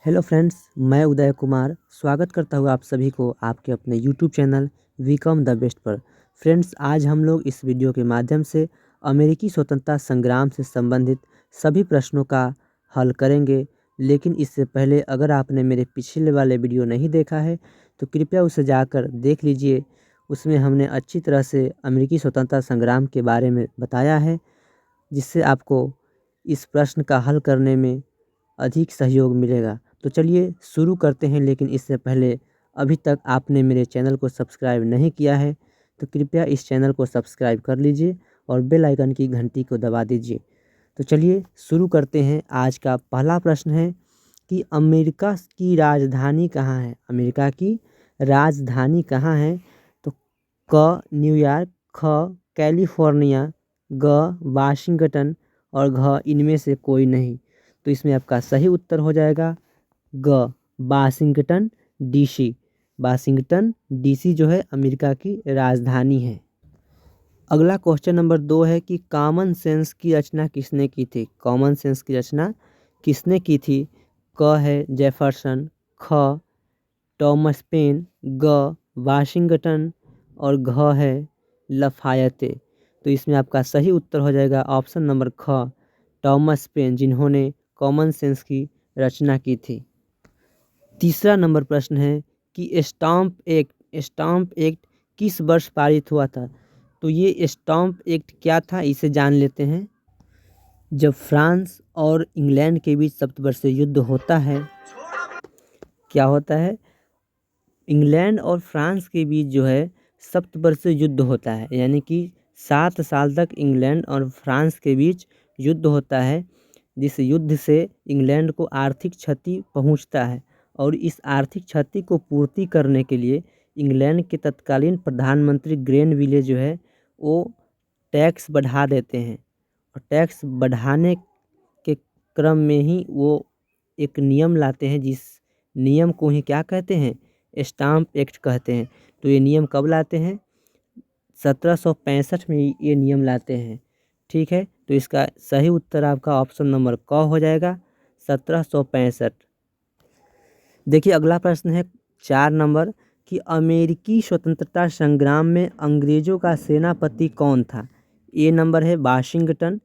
Hello friends, मैं उदय कुमार स्वागत करता हूँ आप सभी को आपके अपने यूट्यूब चैनल वीकम द बेस्ट पर। फ्रेंड्स, आज हम लोग इस वीडियो के माध्यम से अमेरिकी स्वतंत्रता संग्राम से संबंधित सभी प्रश्नों का हल करेंगे। लेकिन इससे पहले अगर आपने मेरे पिछले वाले वीडियो नहीं देखा है तो कृपया उसे जाकर देख लीजिए। उसमें हमने अच्छी तरह से अमेरिकी स्वतंत्रता संग्राम के बारे में बताया है, जिससे आपको इस प्रश्न का हल करने में अधिक सहयोग मिलेगा। तो चलिए शुरू करते हैं। लेकिन इससे पहले अभी तक आपने मेरे चैनल को सब्सक्राइब नहीं किया है तो कृपया इस चैनल को सब्सक्राइब कर लीजिए और बेल आइकन की घंटी को दबा दीजिए। तो चलिए शुरू करते हैं। आज का पहला प्रश्न है कि अमेरिका की राजधानी कहाँ है। अमेरिका की राजधानी कहाँ है? तो क न्यूयॉर्क, ख कैलिफोर्निया, ग वाशिंगटन और घ इनमें से कोई नहीं। तो इसमें आपका सही उत्तर हो जाएगा ग वाशिंगटन डीसी। वाशिंगटन डीसी जो है अमेरिका की राजधानी है। अगला क्वेश्चन नंबर 2 है कि कॉमन सेंस की रचना किसने की थी। कॉमन सेंस की रचना किसने की थी? क है जेफरसन, ख टॉमस पेन, ग वाशिंगटन और घ है लफायते। तो इसमें आपका सही उत्तर हो जाएगा ऑप्शन नंबर ख टॉमस पेन, जिन्होंने कॉमन सेंस की रचना की थी। तीसरा नंबर प्रश्न है कि स्टाम्प एक्ट किस वर्ष पारित हुआ था। तो ये स्टाम्प एक्ट क्या था, इसे जान लेते हैं। जब फ्रांस और इंग्लैंड के बीच सप्तवर्षीय युद्ध होता है, क्या होता है, इंग्लैंड और फ्रांस के बीच जो है सप्तवर्षीय युद्ध होता है, यानी कि 7 साल तक इंग्लैंड और फ्रांस के बीच युद्ध होता है, जिस युद्ध से इंग्लैंड को आर्थिक क्षति पहुंचता है। और इस आर्थिक क्षति को पूर्ति करने के लिए इंग्लैंड के तत्कालीन प्रधानमंत्री ग्रेनविले जो है वो टैक्स बढ़ा देते हैं। और टैक्स बढ़ाने के क्रम में ही वो एक नियम लाते हैं, जिस नियम को ही क्या कहते हैं, स्टाम्प एक्ट कहते हैं। तो ये नियम कब लाते हैं? 1765 में ये नियम लाते हैं। ठीक है, तो इसका सही उत्तर आपका ऑप्शन नंबर क हो जाएगा 1765। देखिए अगला प्रश्न है 4 नंबर कि अमेरिकी स्वतंत्रता संग्राम में अंग्रेजों का सेनापति कौन था। ए नंबर है वाशिंगटन,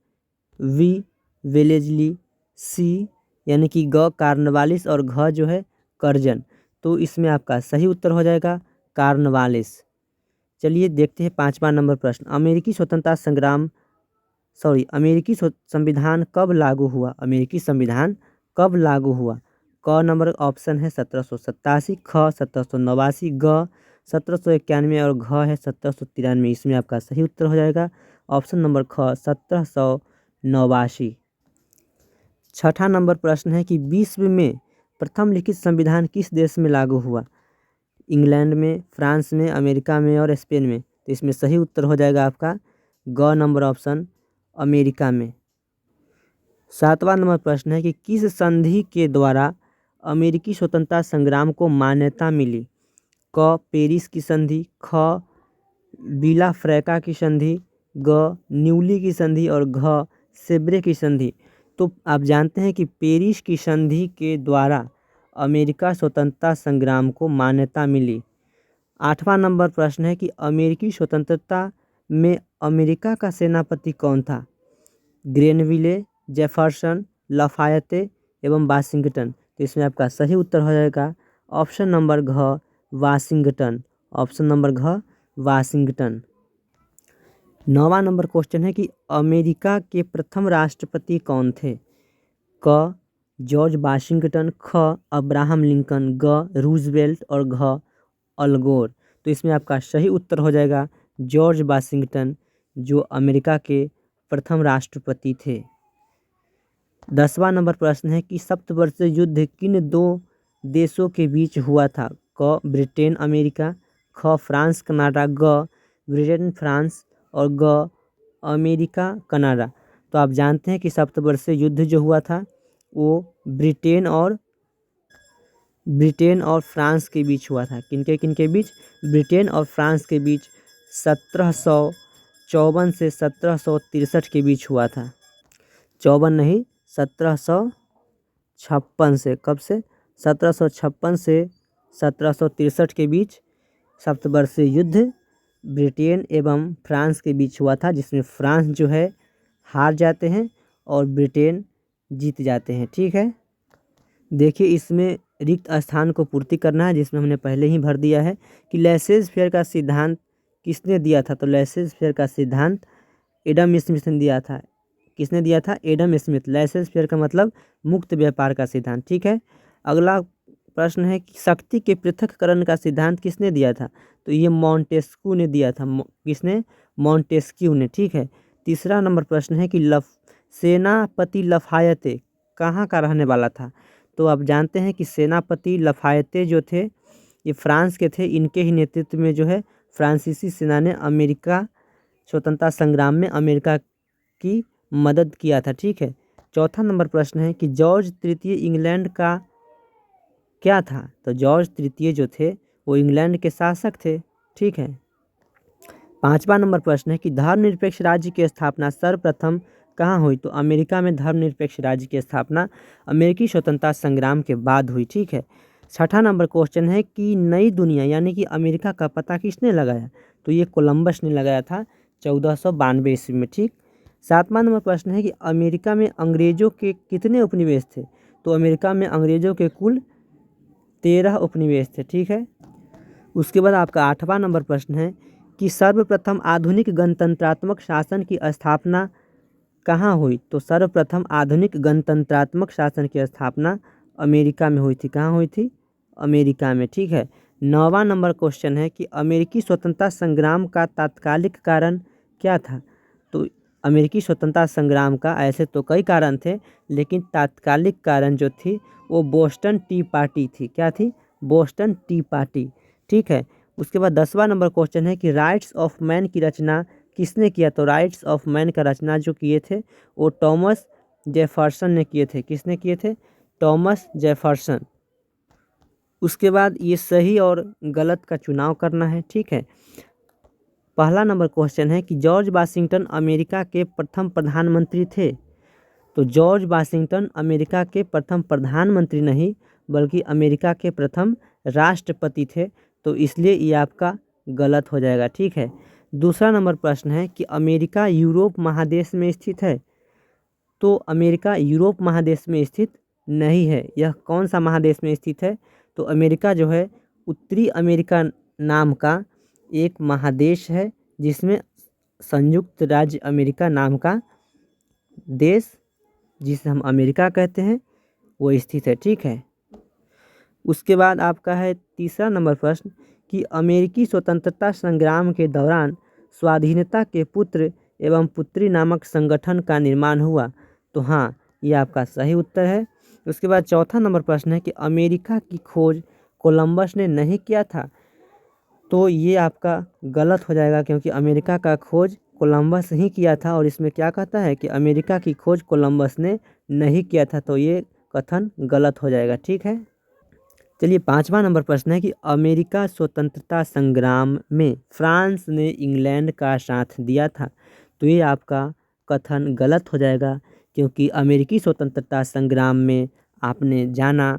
वी वेलेजली, सी यानी कि ग कार्नवालिस और घ जो है कर्जन। तो इसमें आपका सही उत्तर हो जाएगा कार्नवालिस। चलिए देखते हैं 5वां नंबर प्रश्न। अमेरिकी संविधान कब लागू हुआ। अमेरिकी संविधान कब लागू हुआ? क नंबर ऑप्शन है 1787, ख 1789, ग 1791 और घ है 1793। इसमें आपका सही उत्तर हो जाएगा ऑप्शन नंबर ख 1789। छठा नंबर प्रश्न है कि विश्व में प्रथम लिखित संविधान किस देश में लागू हुआ। इंग्लैंड में, फ्रांस में, अमेरिका में और स्पेन में। तो इसमें सही उत्तर हो जाएगा आपका ग नंबर ऑप्शन अमेरिका में। 7वां नंबर प्रश्न है कि किस संधि के द्वारा अमेरिकी स्वतंत्रता संग्राम को मान्यता मिली। क पेरिस की संधि, ख विला फ्रैंका की संधि, ग न्यूली की संधि और घ सेब्रे की संधि। तो आप जानते हैं कि पेरिस की संधि के द्वारा अमेरिका स्वतंत्रता संग्राम को मान्यता मिली। 8वां नंबर प्रश्न है कि अमेरिकी स्वतंत्रता में अमेरिका का सेनापति कौन था। ग्रेनविले, जेफरसन, लफायते एवं वाशिंगटन। तो इसमें आपका सही उत्तर हो जाएगा ऑप्शन नंबर घ वाशिंगटन। ऑप्शन नंबर घ वाशिंगटन। 9वां नंबर क्वेश्चन है कि अमेरिका के प्रथम राष्ट्रपति कौन थे। क जॉर्ज वाशिंगटन, ख अब्राहम लिंकन, ग रूजवेल्ट और घ अल गोर। तो इसमें आपका सही उत्तर हो जाएगा जॉर्ज वाशिंगटन, जो अमेरिका के प्रथम राष्ट्रपति थे। 10वां नंबर प्रश्न है कि सप्तवर्षीय युद्ध किन 2 देशों के बीच हुआ था। क ब्रिटेन अमेरिका, ख फ्रांस कनाडा, ग ब्रिटेन फ्रांस और ग अमेरिका कनाडा। तो आप जानते हैं कि सप्तवर्षीय युद्ध जो हुआ था वो ब्रिटेन और फ्रांस के बीच हुआ था। किनके बीच? ब्रिटेन और फ्रांस के बीच 1754 से 1763 के बीच हुआ था। 54 नहीं, 1756 से। कब से? 1756 से 1763 के बीच सप्तवर्षीय युद्ध ब्रिटेन एवं फ्रांस के बीच हुआ था, जिसमें फ्रांस जो है हार जाते हैं और ब्रिटेन जीत जाते हैं। ठीक है, देखिए इसमें रिक्त स्थान को पूर्ति करना है, जिसमें हमने पहले ही भर दिया है कि लेसेज फेयर का सिद्धांत किसने दिया था। तो लेसेज फेयर का सिद्धांत एडम स्मिथ ने दिया था। किसने दिया था? Adam Smith. लेसेज फेयर का मतलब मुक्त व्यापार का सिद्धांत। ठीक है, अगला प्रश्न है कि शक्ति के पृथक्करण का सिद्धांत किसने दिया था। तो ये मॉन्टेस्क्यू ने दिया था। किसने? मॉन्टेस्क्यू ने। ठीक है, तीसरा नंबर प्रश्न है कि सेनापति लफायते कहाँ का रहने वाला था। तो आप जानते हैं कि सेनापति लफायते जो थे ये फ्रांस के थे। इनके ही नेतृत्व में जो है फ्रांसीसी सेना ने अमेरिका स्वतंत्रता संग्राम में अमेरिका की मदद किया था। ठीक है, चौथा नंबर प्रश्न है कि जॉर्ज तृतीय इंग्लैंड का क्या था। तो जॉर्ज तृतीय जो थे वो इंग्लैंड के शासक थे। ठीक है, पांचवा नंबर प्रश्न है कि धर्मनिरपेक्ष राज्य की स्थापना सर्वप्रथम कहाँ हुई। तो अमेरिका में धर्मनिरपेक्ष राज्य की स्थापना अमेरिकी स्वतंत्रता संग्राम के बाद हुई। ठीक है, छठा नंबर क्वेश्चन है कि नई दुनिया यानी कि अमेरिका का पता किसने लगाया। तो ये कोलंबस ने लगाया था 1492 ईस्वी में। ठीक, सातवां नंबर प्रश्न है कि अमेरिका में अंग्रेजों के कितने उपनिवेश थे। तो अमेरिका में अंग्रेजों के कुल 13 उपनिवेश थे। ठीक है, उसके बाद आपका आठवां नंबर प्रश्न है कि सर्वप्रथम आधुनिक गणतंत्रात्मक शासन की स्थापना कहाँ हुई। तो सर्वप्रथम आधुनिक गणतंत्रात्मक शासन की स्थापना अमेरिका में हुई थी। कहाँ हुई थी? अमेरिका में। ठीक है, नौवां नंबर क्वेश्चन है कि अमेरिकी स्वतंत्रता संग्राम का तात्कालिक कारण क्या था। तो अमेरिकी स्वतंत्रता संग्राम का ऐसे तो कई कारण थे, लेकिन तात्कालिक कारण जो थी वो बोस्टन टी पार्टी थी। क्या थी? Boston T party. ठीक है, उसके बाद 10वां नंबर क्वेश्चन है कि राइट्स ऑफ मैन की रचना किसने किया। तो राइट्स ऑफ मैन का रचना जो किए थे वो थॉमस जेफरसन ने किए थे। किसने किए थे? Thomas Jefferson. उसके बाद ये सही और गलत का चुनाव करना है। ठीक है, पहला नंबर क्वेश्चन है कि जॉर्ज वाशिंगटन अमेरिका के प्रथम प्रधानमंत्री थे। तो जॉर्ज वाशिंगटन अमेरिका के प्रथम प्रधानमंत्री नहीं बल्कि अमेरिका के प्रथम राष्ट्रपति थे। तो इसलिए ये आपका गलत हो जाएगा। ठीक है, दूसरा नंबर प्रश्न है कि अमेरिका यूरोप महादेश में स्थित है। तो अमेरिका यूरोप महादेश में स्थित नहीं है। यह कौन सा महादेश में स्थित है? तो अमेरिका जो है उत्तरी अमेरिका नाम का एक महादेश है, जिसमें संयुक्त राज्य अमेरिका नाम का देश, जिसे हम अमेरिका कहते हैं, वो स्थित है। ठीक है, उसके बाद आपका है तीसरा नंबर प्रश्न कि अमेरिकी स्वतंत्रता संग्राम के दौरान स्वाधीनता के पुत्र एवं पुत्री नामक संगठन का निर्माण हुआ। तो हाँ, ये आपका सही उत्तर है। उसके बाद चौथा नंबर प्रश्न है कि अमेरिका की खोज कोलंबस ने नहीं किया था। तो ये आपका गलत हो जाएगा, क्योंकि अमेरिका का खोज कोलंबस ही किया था। और इसमें क्या कहता है कि अमेरिका की खोज कोलंबस ने नहीं किया था। तो ये कथन गलत हो जाएगा। ठीक है, चलिए पांचवा नंबर प्रश्न है कि अमेरिका स्वतंत्रता संग्राम में फ्रांस ने इंग्लैंड का साथ दिया था। तो ये आपका कथन गलत हो जाएगा, क्योंकि अमेरिकी स्वतंत्रता संग्राम में आपने जाना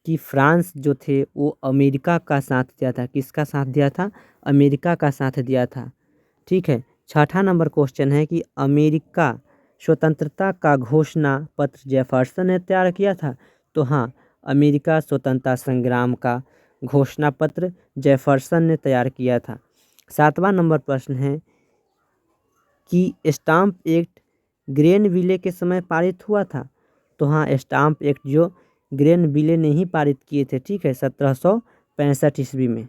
कि फ्रांस जो थे वो अमेरिका का साथ दिया था। किसका साथ दिया था? अमेरिका का साथ दिया था। ठीक है, छठा नंबर क्वेश्चन है कि अमेरिका स्वतंत्रता का घोषणा पत्र जेफरसन ने तैयार किया था। तो हाँ, अमेरिका स्वतंत्रता संग्राम का घोषणा पत्र जेफरसन ने तैयार किया था। सातवां नंबर प्रश्न है कि स्टाम्प एक्ट ग्रेनविले के समय पारित हुआ था। तो हाँ, स्टाम्प एक्ट जो ग्रेनविले ने ही पारित किए थे। ठीक है, 1765 ईस्वी में।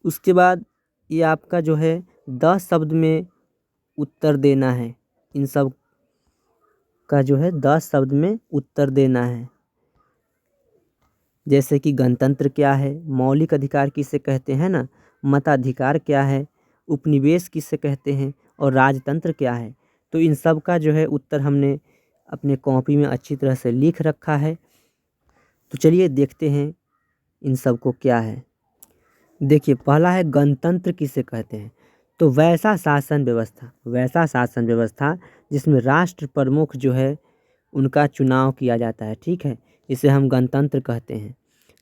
उसके बाद ये आपका जो है 10 शब्द में उत्तर देना है। इन सब का जो है 10 शब्द में उत्तर देना है, जैसे कि गणतंत्र क्या है, मौलिक अधिकार किसे कहते हैं ना, मताधिकार क्या है, उपनिवेश किसे कहते हैं और राजतंत्र क्या है। तो इन सब का जो है उत्तर हमने अपने कॉपी में अच्छी तरह से लिख रखा है। तो चलिए देखते हैं इन सब को क्या है। देखिए, पहला है गणतंत्र किसे कहते हैं। तो वैसा शासन व्यवस्था जिसमें राष्ट्र प्रमुख जो है उनका चुनाव किया जाता है। ठीक है, इसे हम गणतंत्र कहते हैं।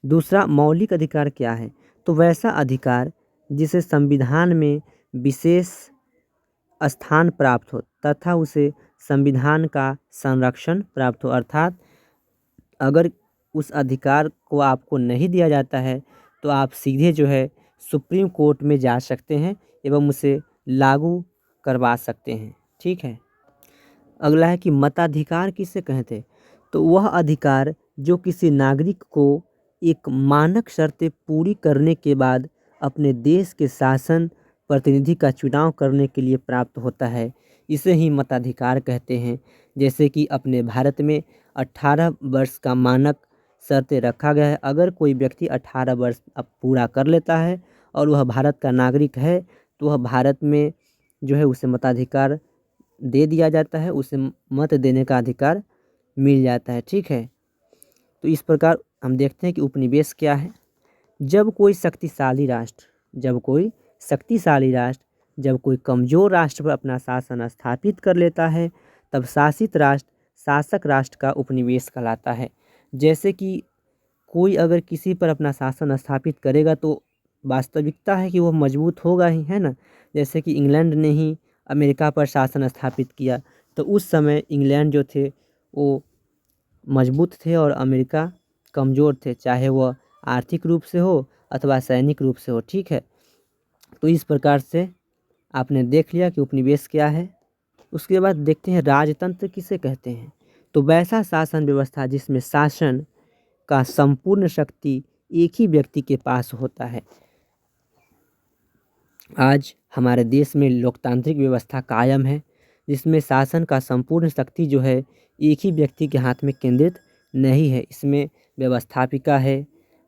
दूसरा, मौलिक अधिकार क्या है? तो वैसा अधिकार जिसे संविधान में विशेष स्थान प्राप्त हो तथा उसे संविधान का संरक्षण प्राप्त हो, अर्थात अगर उस अधिकार को आपको नहीं दिया जाता है तो आप सीधे जो है सुप्रीम कोर्ट में जा सकते हैं एवं उसे लागू करवा सकते हैं। ठीक है। अगला है कि मताधिकार किसे कहते हैं? तो वह अधिकार जो किसी नागरिक को एक मानक शर्तें पूरी करने के बाद अपने देश के शासन प्रतिनिधि का चुनाव करने के लिए प्राप्त होता है, इसे ही मताधिकार कहते हैं। जैसे कि अपने भारत में 18 वर्ष का मानक शर्तें रखा गया है। अगर कोई व्यक्ति 18 वर्ष अब पूरा कर लेता है और वह भारत का नागरिक है तो वह भारत में जो है उसे मताधिकार दे दिया जाता है, उसे मत देने का अधिकार मिल जाता है। ठीक है। तो इस प्रकार हम देखते हैं कि उपनिवेश क्या है। जब कोई शक्तिशाली राष्ट्र जब कोई कमज़ोर राष्ट्र पर अपना शासन स्थापित कर लेता है तब शासक राष्ट्र का उपनिवेश कहलाता है। जैसे कि कोई अगर किसी पर अपना शासन स्थापित करेगा तो वास्तविकता है कि वह मजबूत होगा ही, है ना। जैसे कि इंग्लैंड ने ही अमेरिका पर शासन स्थापित किया तो उस समय इंग्लैंड जो थे वो मजबूत थे और अमेरिका कमज़ोर थे, चाहे वह आर्थिक रूप से हो अथवा सैनिक रूप से हो। ठीक है। तो इस प्रकार से आपने देख लिया कि उपनिवेश क्या है। उसके बाद देखते हैं राजतंत्र किसे कहते हैं। तो वैसा शासन व्यवस्था जिसमें शासन का संपूर्ण शक्ति एक ही व्यक्ति के पास होता है। आज हमारे देश में लोकतांत्रिक व्यवस्था कायम है जिसमें शासन का संपूर्ण शक्ति जो है एक ही व्यक्ति के हाथ में केंद्रित नहीं है। इसमें व्यवस्थापिका है,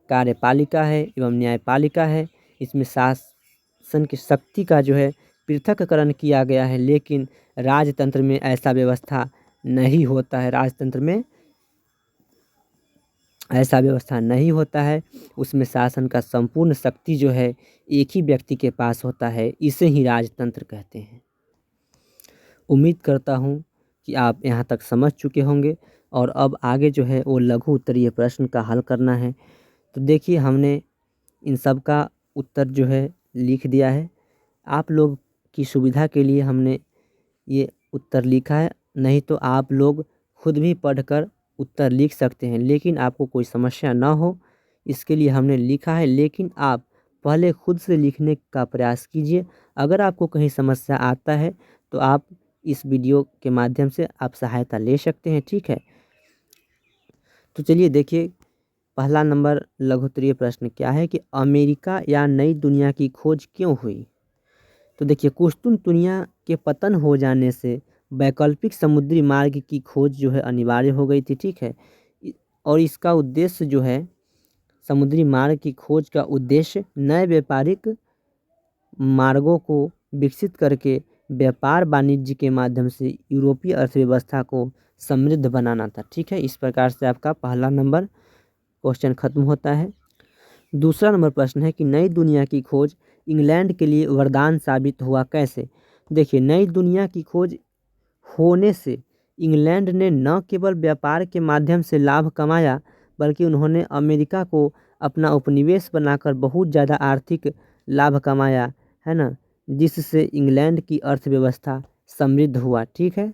कार्यपालिका है एवं न्यायपालिका है। इसमें शासन की शक्ति का जो है पृथक्करण किया गया है, लेकिन राजतंत्र में ऐसा व्यवस्था नहीं होता है। राजतंत्र में ऐसा व्यवस्था नहीं होता है, उसमें शासन का संपूर्ण शक्ति जो है एक ही व्यक्ति के पास होता है, इसे ही राजतंत्र कहते हैं। उम्मीद करता हूँ कि आप यहाँ तक समझ चुके होंगे और अब आगे जो है वो लघु उत्तरीय प्रश्न का हल करना है। तो देखिए हमने इन सब का उत्तर जो है लिख दिया है। आप लोग की सुविधा के लिए हमने ये उत्तर लिखा है, नहीं तो आप लोग खुद भी पढ़कर उत्तर लिख सकते हैं, लेकिन आपको कोई समस्या ना हो इसके लिए हमने लिखा है। लेकिन आप पहले खुद से लिखने का प्रयास कीजिए। अगर आपको कहीं समस्या आता है तो आप इस वीडियो के माध्यम से आप सहायता ले सकते हैं। ठीक है। तो चलिए देखिए पहला नंबर लघु उत्तरीय प्रश्न क्या है कि अमेरिका या नई दुनिया की खोज क्यों हुई। तो देखिए कुस्तुनतुनिया के पतन हो जाने से वैकल्पिक समुद्री मार्ग की खोज जो है अनिवार्य हो गई थी। ठीक है। और इसका उद्देश्य जो है समुद्री मार्ग की खोज का उद्देश्य नए व्यापारिक मार्गों को विकसित करके व्यापार वाणिज्य के माध्यम से यूरोपीय अर्थव्यवस्था को समृद्ध बनाना था। ठीक है। इस प्रकार से आपका पहला नंबर क्वेश्चन खत्म होता है। दूसरा नंबर प्रश्न है कि नई दुनिया की खोज इंग्लैंड के लिए वरदान साबित हुआ कैसे। देखिए नई दुनिया की खोज होने से इंग्लैंड ने न केवल व्यापार के माध्यम से लाभ कमाया बल्कि उन्होंने अमेरिका को अपना उपनिवेश बनाकर बहुत ज़्यादा आर्थिक लाभ कमाया, है ना, जिससे इंग्लैंड की अर्थव्यवस्था समृद्ध हुआ। ठीक है।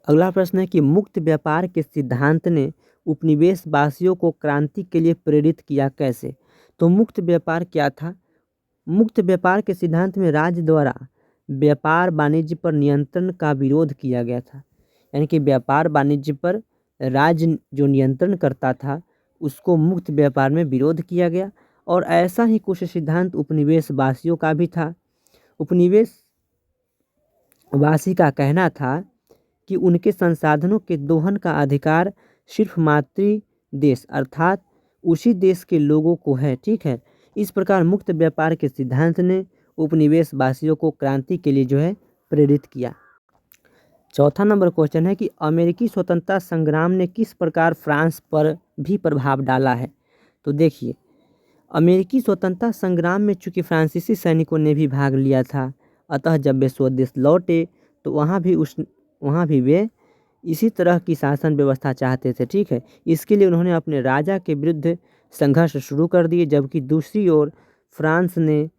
अगला प्रश्न है कि मुक्त व्यापार के सिद्धांत ने उपनिवेशवासियों को क्रांति के लिए प्रेरित किया कैसे। तो मुक्त व्यापार क्या था? मुक्त व्यापार के सिद्धांत में राज्य द्वारा व्यापार वाणिज्य पर नियंत्रण का विरोध किया गया था। यानी कि व्यापार वाणिज्य पर राज्य जो नियंत्रण करता था उसको मुक्त व्यापार में विरोध किया गया। और ऐसा ही कुछ सिद्धांत उपनिवेशवासियों का भी था। उपनिवेशवासी का कहना था कि उनके संसाधनों के दोहन का अधिकार सिर्फ मातृ देश अर्थात उसी देश के लोगों को है। ठीक है। इस प्रकार मुक्त व्यापार के सिद्धांत ने उपनिवेशवासियों को क्रांति के लिए जो है प्रेरित किया। चौथा नंबर क्वेश्चन है कि अमेरिकी स्वतंत्रता संग्राम ने किस प्रकार फ्रांस पर भी प्रभाव डाला है। तो देखिए अमेरिकी स्वतंत्रता संग्राम में चूंकि फ्रांसीसी सैनिकों ने भी भाग लिया था, अतः जब वे स्वदेश लौटे तो वहाँ भी वे इसी तरह की शासन व्यवस्था चाहते थे। ठीक है, इसके लिए उन्होंने अपने राजा के विरुद्ध संघर्ष शुरू कर दिए, जबकि दूसरी ओर फ्रांस ने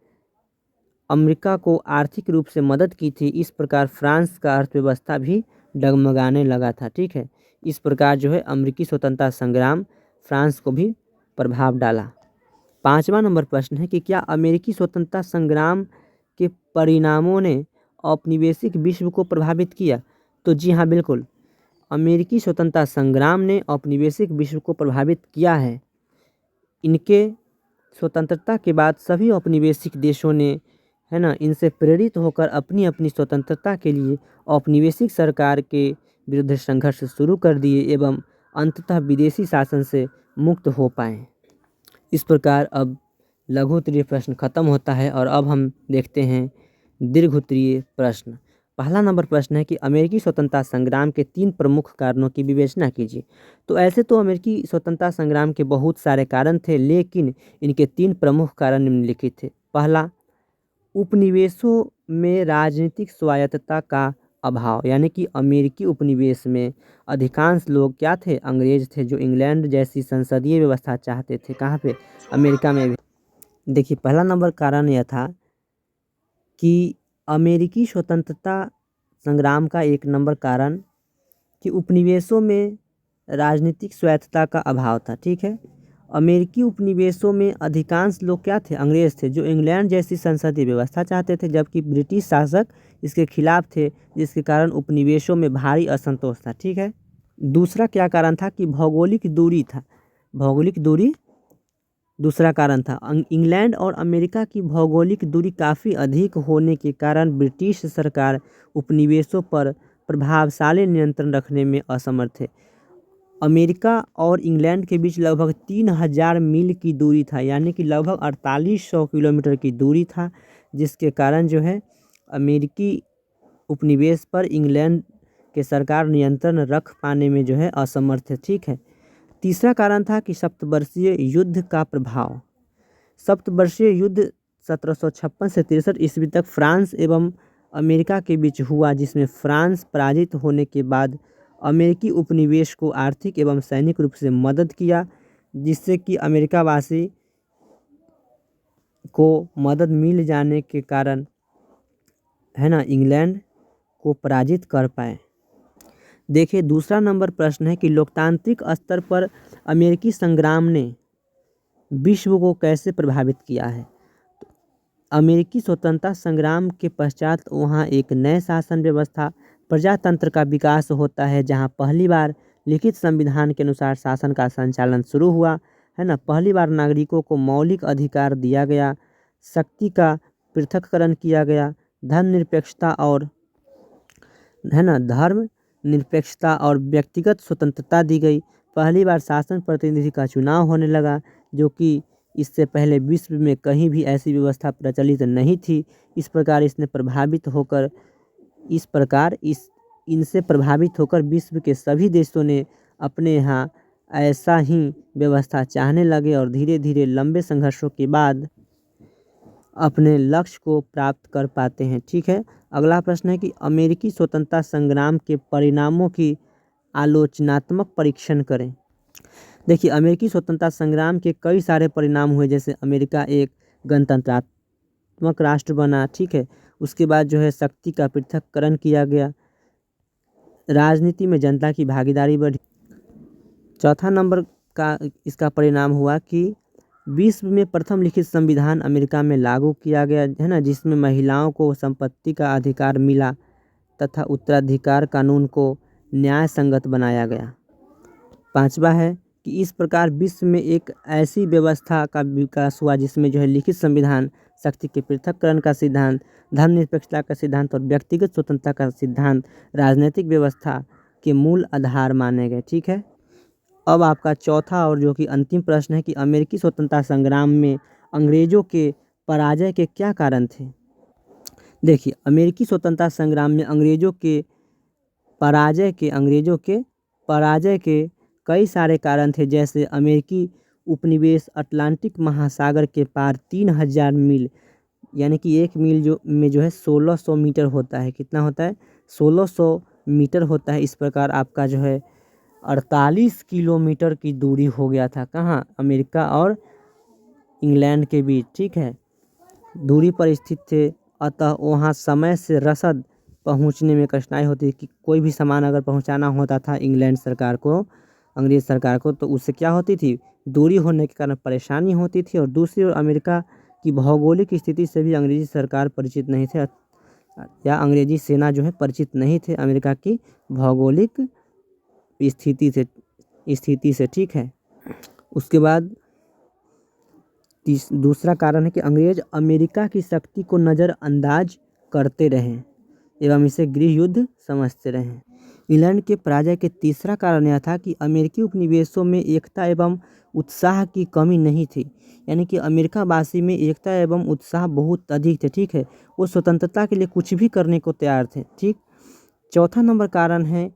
अमेरिका को आर्थिक रूप से मदद की थी। इस प्रकार फ्रांस का अर्थव्यवस्था भी डगमगाने लगा था। ठीक है, इस प्रकार जो है अमेरिकी स्वतंत्रता संग्राम फ्रांस को भी प्रभाव डाला। 5वां नंबर प्रश्न है कि क्या अमेरिकी स्वतंत्रता संग्राम के परिणामों ने औपनिवेशिक विश्व को प्रभावित किया? तो जी हाँ, बिल्कुल। अमेरिकी स्वतंत्रता संग्राम ने औपनिवेशिक विश्व को प्रभावित किया है। इनके स्वतंत्रता के बाद सभी औपनिवेशिक देशों ने, है ना, इनसे प्रेरित होकर अपनी अपनी स्वतंत्रता के लिए औपनिवेशिक सरकार के विरुद्ध संघर्ष शुरू कर दिए एवं अंततः विदेशी शासन से मुक्त हो पाए। इस प्रकार अब लघु उत्तरीय प्रश्न खत्म होता है और अब हम देखते हैं दीर्घ उत्तरीय प्रश्न। पहला नंबर प्रश्न है कि अमेरिकी स्वतंत्रता संग्राम के 3 प्रमुख कारणों की विवेचना कीजिए। तो ऐसे तो अमेरिकी स्वतंत्रता संग्राम के बहुत सारे कारण थे, लेकिन इनके 3 प्रमुख कारण निम्नलिखित थे। पहला, उपनिवेशों में राजनीतिक स्वायत्तता का अभाव, यानी कि अमेरिकी उपनिवेश में अधिकांश लोग क्या थे? अंग्रेज थे, जो इंग्लैंड जैसी संसदीय व्यवस्था चाहते थे। कहाँ पे? अमेरिका में भी। देखिए, पहला नंबर कारण यह था कि अमेरिकी स्वतंत्रता संग्राम का 1 नंबर कारण कि उपनिवेशों में राजनीतिक स्वायत्तता का अभाव था। ठीक है, अमेरिकी उपनिवेशों में अधिकांश लोग क्या थे? अंग्रेज थे, जो इंग्लैंड जैसी संसदीय व्यवस्था चाहते थे, जबकि ब्रिटिश शासक इसके खिलाफ थे, जिसके कारण उपनिवेशों में भारी असंतोष था। ठीक है, दूसरा क्या कारण था कि भौगोलिक दूरी था। भौगोलिक दूरी दूसरा कारण था। इंग्लैंड और अमेरिका की भौगोलिक दूरी काफ़ी अधिक होने के कारण ब्रिटिश सरकार उपनिवेशों पर प्रभावशाली नियंत्रण रखने में असमर्थ थे। अमेरिका और इंग्लैंड के बीच लगभग 3000 मील की दूरी था, यानी कि लगभग 4800 किलोमीटर की दूरी था, जिसके कारण जो है अमेरिकी उपनिवेश पर इंग्लैंड के सरकार नियंत्रण रख पाने में जो है असमर्थ है। ठीक है, तीसरा कारण था कि सप्तवर्षीय युद्ध का प्रभाव। सप्तवर्षीय युद्ध 1756 से 63 ईस्वी तक फ्रांस एवं अमेरिका के बीच हुआ, जिसमें फ्रांस पराजित होने के बाद अमेरिकी उपनिवेश को आर्थिक एवं सैनिक रूप से मदद किया, जिससे कि अमेरिकावासी को मदद मिल जाने के कारण, है ना, इंग्लैंड को पराजित कर पाए। देखिए, दूसरा नंबर प्रश्न है कि लोकतांत्रिक स्तर पर अमेरिकी संग्राम ने विश्व को कैसे प्रभावित किया है? तो अमेरिकी स्वतंत्रता संग्राम के पश्चात वहाँ एक नए शासन व्यवस्था प्रजातंत्र का विकास होता है, जहाँ पहली बार लिखित संविधान के अनुसार शासन का संचालन शुरू हुआ, है ना। पहली बार नागरिकों को मौलिक अधिकार दिया गया, शक्ति का पृथक्करण किया गया, धर्मनिरपेक्षता और व्यक्तिगत स्वतंत्रता दी गई। पहली बार शासन प्रतिनिधि का चुनाव होने लगा, जो कि इससे पहले विश्व में कहीं भी ऐसी व्यवस्था प्रचलित नहीं थी। इस प्रकार इनसे प्रभावित होकर विश्व के सभी देशों ने अपने यहाँ ऐसा ही व्यवस्था चाहने लगे और धीरे धीरे लंबे संघर्षों के बाद अपने लक्ष्य को प्राप्त कर पाते हैं। ठीक है, अगला प्रश्न है कि अमेरिकी स्वतंत्रता संग्राम के परिणामों की आलोचनात्मक परीक्षण करें। देखिए, अमेरिकी स्वतंत्रता संग्राम के कई सारे परिणाम हुए, जैसे अमेरिका एक गणतंत्रात्मक राष्ट्र बना। ठीक है, उसके बाद जो है शक्ति का पृथक्करण किया गया, राजनीति में जनता की भागीदारी बढ़ी। चौथा नंबर का इसका परिणाम हुआ कि विश्व में प्रथम लिखित संविधान अमेरिका में लागू किया गया, है ना, जिसमें महिलाओं को संपत्ति का अधिकार मिला तथा उत्तराधिकार कानून को न्याय संगत बनाया गया। 5वां है कि इस प्रकार विश्व में एक ऐसी व्यवस्था का विकास हुआ जिसमें जो है लिखित संविधान, शक्ति के पृथक्करण का सिद्धांत, धर्मनिरपेक्षता का सिद्धांत और व्यक्तिगत स्वतंत्रता का सिद्धांत राजनीतिक व्यवस्था के मूल आधार माने गए। ठीक है, अब आपका चौथा और जो कि अंतिम प्रश्न है कि अमेरिकी स्वतंत्रता संग्राम में अंग्रेजों के पराजय के क्या कारण थे? देखिए, अमेरिकी स्वतंत्रता संग्राम में अंग्रेजों के पराजय के कई सारे कारण थे, जैसे अमेरिकी उपनिवेश अटलांटिक महासागर के पार 3000 मील, यानी कि 1 मील में जो है 1600 मीटर होता है। कितना होता है? 1600 मीटर होता है। इस प्रकार आपका जो है 48 किलोमीटर की दूरी हो गया था, कहाँ, अमेरिका और इंग्लैंड के बीच, ठीक है, दूरी पर स्थित थे। अतः वहाँ समय से रसद पहुँचने में कठिनाई होती कि कोई भी सामान अगर पहुँचाना होता था इंग्लैंड सरकार को, अंग्रेज़ सरकार को, तो उससे क्या होती थी, दूरी होने के कारण परेशानी होती थी। और दूसरी ओर अमेरिका की भौगोलिक स्थिति से भी अंग्रेज़ी सरकार परिचित नहीं थे, या अंग्रेज़ी सेना जो है परिचित नहीं थे अमेरिका की भौगोलिक स्थिति से, ठीक है। उसके बाद दूसरा कारण है कि अंग्रेज अमेरिका की शक्ति को नज़रअंदाज करते रहें एवं इसे गृह युद्ध समझते रहें। इंग्लैंड के पराजय के तीसरा कारण यह था कि अमेरिकी उपनिवेशों में एकता एवं उत्साह की कमी नहीं थी, यानी कि अमेरिका वासी में एकता एवं उत्साह बहुत अधिक थे, ठीक है, वो स्वतंत्रता के लिए कुछ भी करने को तैयार थे, ठीक। चौथा नंबर कारण है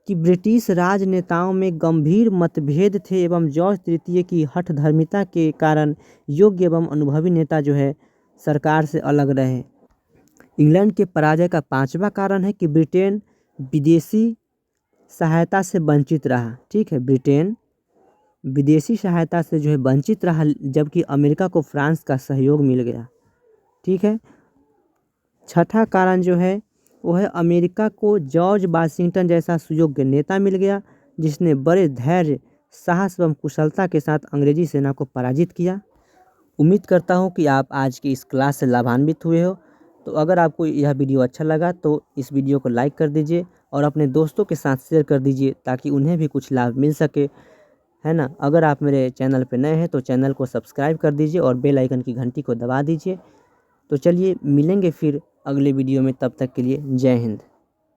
कि ब्रिटिश राजनेताओं में गंभीर मतभेद थे एवं जॉर्ज तृतीय की हठधर्मिता के कारण योग्य एवं अनुभवी नेता जो है सरकार से अलग रहे। इंग्लैंड के पराजय का पांचवा कारण है कि ब्रिटेन विदेशी सहायता से वंचित रहा, ठीक है, ब्रिटेन विदेशी सहायता से जो है वंचित रहा, जबकि अमेरिका को फ्रांस का सहयोग मिल गया, ठीक है। छठा कारण जो है वो है अमेरिका को जॉर्ज वाशिंगटन जैसा सुयोग्य नेता मिल गया, जिसने बड़े धैर्य, साहस एवं कुशलता के साथ अंग्रेजी सेना को पराजित किया। उम्मीद करता हूँ कि आप आज की इस क्लास से लाभान्वित हुए हो। तो अगर आपको यह वीडियो अच्छा लगा तो इस वीडियो को लाइक कर दीजिए और अपने दोस्तों के साथ शेयर कर दीजिए, ताकि उन्हें भी कुछ लाभ मिल सके, है ना। अगर आप मेरे चैनल पर नए हैं तो चैनल को सब्सक्राइब कर दीजिए और बेल आइकन की घंटी को दबा दीजिए। तो चलिए मिलेंगे फिर अगले वीडियो में, तब तक के लिए जय हिंद।